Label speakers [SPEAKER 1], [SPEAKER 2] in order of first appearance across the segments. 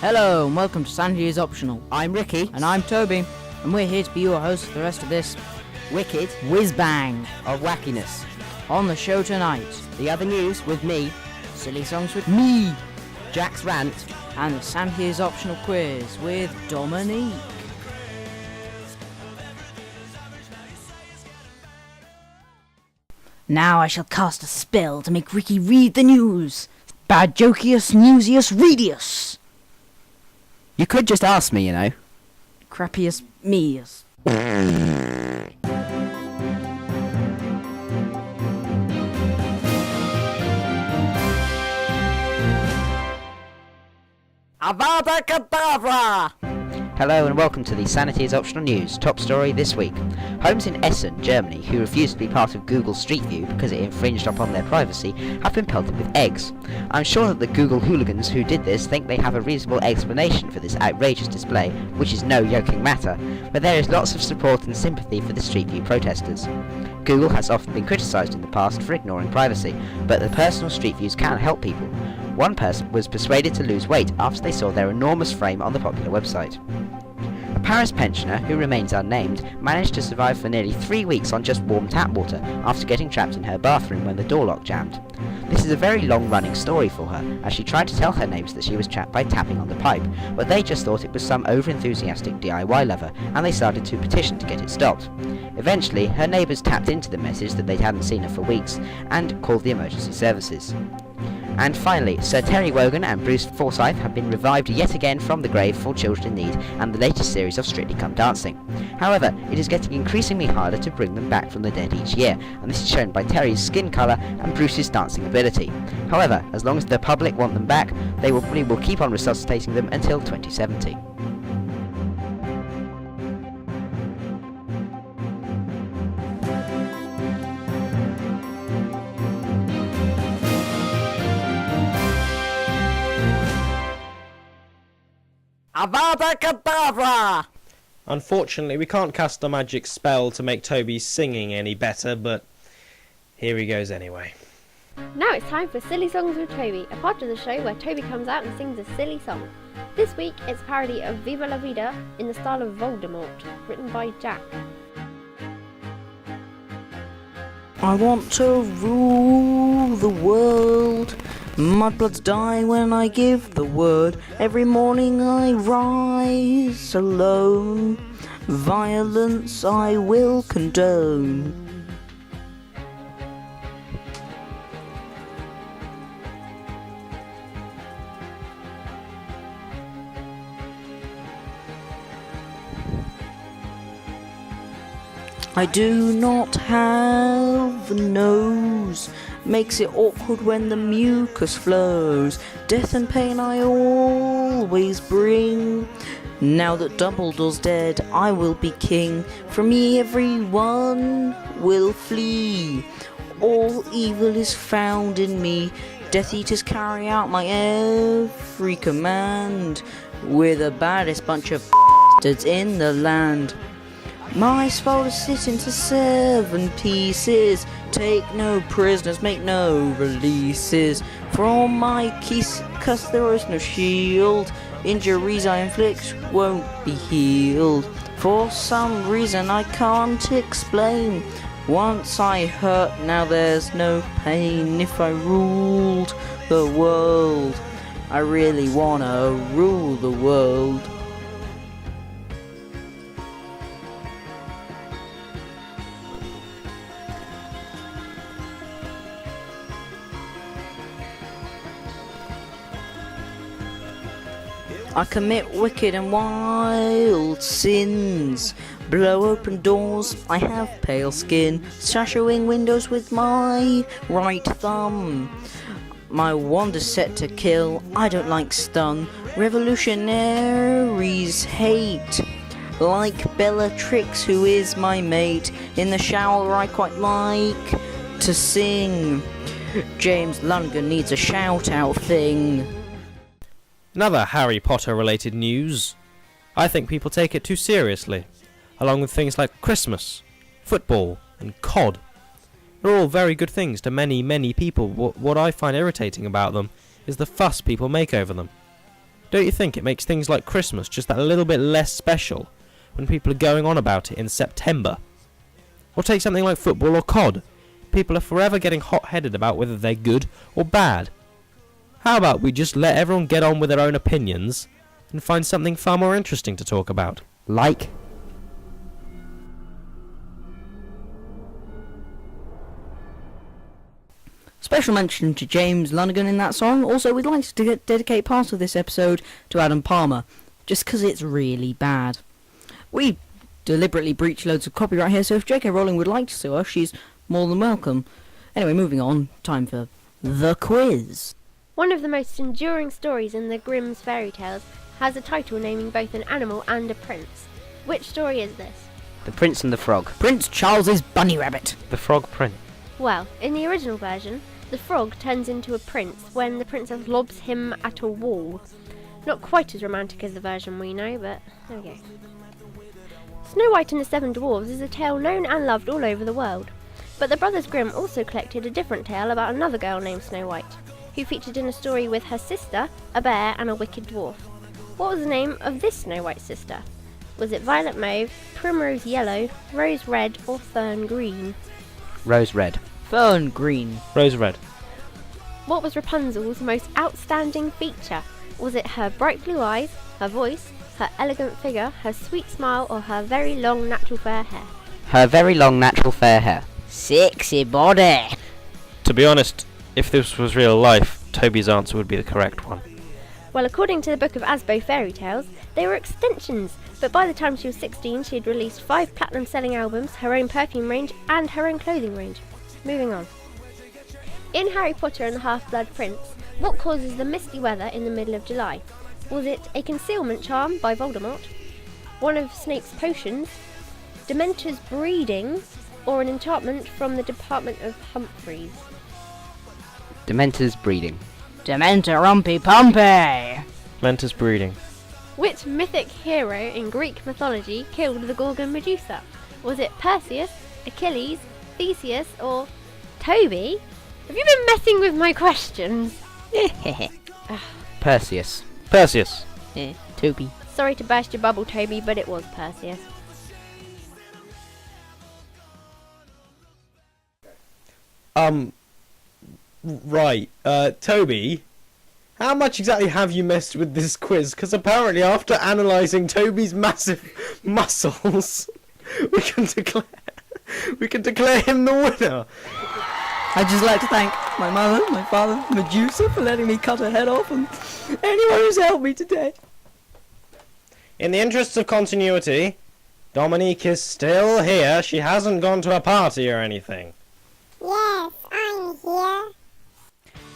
[SPEAKER 1] Hello and welcome to Sanity is Optional.
[SPEAKER 2] I'm Ricky.
[SPEAKER 1] And I'm Toby. And we're here to be your hosts for the rest of this
[SPEAKER 2] wicked
[SPEAKER 1] whiz-bang
[SPEAKER 2] of wackiness.
[SPEAKER 1] On the show tonight,
[SPEAKER 2] the other news with me,
[SPEAKER 1] silly songs with me,
[SPEAKER 2] Jack's rant,
[SPEAKER 1] and the Sanity is Optional quiz with Dominique. Now I shall cast a spell to make Ricky read the news. Bad jokius, newsius, readius.
[SPEAKER 2] You could just ask me, you know.
[SPEAKER 1] Crappiest meus.
[SPEAKER 2] Avada Kedavra! Hello and welcome to the Sanity is Optional News. Top story this week. Homes in Essen, Germany, who refused to be part of Google Street View because it infringed upon their privacy, have been pelted with eggs. I'm sure that the Google hooligans who did this think they have a reasonable explanation for this outrageous display, which is no joking matter, but there is lots of support and sympathy for the Street View protesters. Google has often been criticised in the past for ignoring privacy, but the personal Street Views can help people. One person was persuaded to lose weight after they saw their enormous frame on the popular website. A Paris pensioner, who remains unnamed, managed to survive for nearly 3 weeks on just warm tap water after getting trapped in her bathroom when the door lock jammed. This is a very long-running story for her, as she tried to tell her neighbours that she was trapped by tapping on the pipe, but they just thought it was some over-enthusiastic DIY lover, and they started to petition to get it stopped. Eventually, her neighbours tapped into the message that they hadn't seen her for weeks, and called the emergency services. And finally, Sir Terry Wogan and Bruce Forsyth have been revived yet again from the grave for Children in Need and the latest series of Strictly Come Dancing. However, it is getting increasingly harder to bring them back from the dead each year, and this is shown by Terry's skin colour and Bruce's dancing ability. However, as long as the public want them back, they will keep on resuscitating them until 2070. Avada Kedavra!
[SPEAKER 3] Unfortunately, we can't cast a magic spell to make Toby's singing any better, but here he goes anyway.
[SPEAKER 4] Now it's time for Silly Songs with Toby, a part of the show where Toby comes out and sings a silly song. This week, it's a parody of Viva la Vida in the style of Voldemort, written by Jack.
[SPEAKER 1] I want to rule the world. Mudbloods die when I give the word. Every morning I rise alone. Violence I will condone. I do not have a nose, makes it awkward when the mucus flows. Death and pain I always bring. Now that Dumbledore's dead, I will be king. From me everyone will flee. All evil is found in me. Death Eaters carry out my every command. We're the baddest bunch of bastards in the land. My spell is split into 7 pieces. Take no prisoners, make no releases. For all my keys, cause there is no shield. Injuries I inflict won't be healed. For some reason I can't explain. Once I hurt, now there's no pain. If I ruled the world, I really wanna rule the world. I commit wicked and wild sins. Blow open doors, I have pale skin. Shadowing windows with my right thumb. My wand is set to kill, I don't like stun. Revolutionaries hate. Like Bellatrix, who is my mate. In the shower I quite like to sing. James Lundgren needs a shout out thing.
[SPEAKER 3] Another Harry Potter related news. I think people take it too seriously, along with things like Christmas, football and COD. They're all very good things to many, many people. What I find irritating about them is the fuss people make over them. Don't you think it makes things like Christmas just that little bit less special when people are going on about it in September? Or take something like football or COD. People are forever getting hot-headed about whether they're good or bad. How about we just let everyone get on with their own opinions and find something far more interesting to talk about?
[SPEAKER 2] Like?
[SPEAKER 1] Special mention to James Lunigan in that song. Also, we'd like to dedicate part of this episode to Adam Palmer, just 'cause it's really bad. We deliberately breach loads of copyright here, so if J.K. Rowling would like to sue us, she's more than welcome. Anyway, moving on, time for the quiz.
[SPEAKER 4] One of the most enduring stories in the Grimm's fairy tales has a title naming both an animal and a prince. Which story is this?
[SPEAKER 2] The Prince and the Frog.
[SPEAKER 1] Prince Charles's Bunny Rabbit.
[SPEAKER 3] The Frog Prince.
[SPEAKER 4] Well, in the original version, the frog turns into a prince when the princess lobs him at a wall. Not quite as romantic as the version we know, but there we go. Snow White and the Seven Dwarfs is a tale known and loved all over the world. But the Brothers Grimm also collected a different tale about another girl named Snow White, who featured in a story with her sister, a bear, and a wicked dwarf. What was the name of this Snow White sister? Was it Violet Mauve, Primrose Yellow, Rose Red, or Fern Green?
[SPEAKER 2] Rose Red.
[SPEAKER 1] Fern Green.
[SPEAKER 3] Rose Red.
[SPEAKER 4] What was Rapunzel's most outstanding feature? Was it her bright blue eyes, her voice, her elegant figure, her sweet smile, or her very long natural fair hair?
[SPEAKER 2] Her very long natural fair hair.
[SPEAKER 1] Sexy body.
[SPEAKER 3] To be honest, if this was real life, Toby's answer would be the correct one.
[SPEAKER 4] Well, according to the Book of Asbo Fairy Tales, they were extensions, but by the time she was 16, she had released 5 platinum-selling albums, her own perfume range, and her own clothing range. Moving on. In Harry Potter and the Half-Blood Prince, what causes the misty weather in the middle of July? Was it a concealment charm by Voldemort, one of Snape's potions, Dementor's breeding, or an enchantment from the Department of Humphreys?
[SPEAKER 2] Dementor's breeding.
[SPEAKER 1] Dementor Rumpy Pumpy.
[SPEAKER 3] Mentor's breeding.
[SPEAKER 4] Which mythic hero in Greek mythology killed the Gorgon Medusa? Was it Perseus, Achilles, Theseus, or Toby? Have you been messing with my questions?
[SPEAKER 2] Perseus.
[SPEAKER 3] Perseus.
[SPEAKER 1] Toby.
[SPEAKER 4] Sorry to burst your bubble, Toby, but it was Perseus.
[SPEAKER 3] Right. Toby, how much exactly have you messed with this quiz? Because apparently after analysing Toby's massive muscles, we can declare him the winner.
[SPEAKER 1] I'd just like to thank my mother, my father, Medusa for letting me cut her head off, and anyone who's helped me today.
[SPEAKER 3] In the interests of continuity, Dominique is still here. She hasn't gone to a party or anything.
[SPEAKER 5] Yes, I'm here.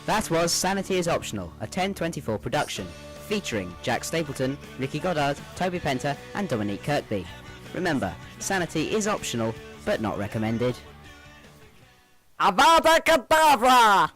[SPEAKER 2] That was Sanity is Optional, a 1024 production, featuring Jack Stapleton, Ricky Goddard, Toby Penter, and Dominique Kirkby. Remember, Sanity is optional, but not recommended.
[SPEAKER 1] Avada Kedavra!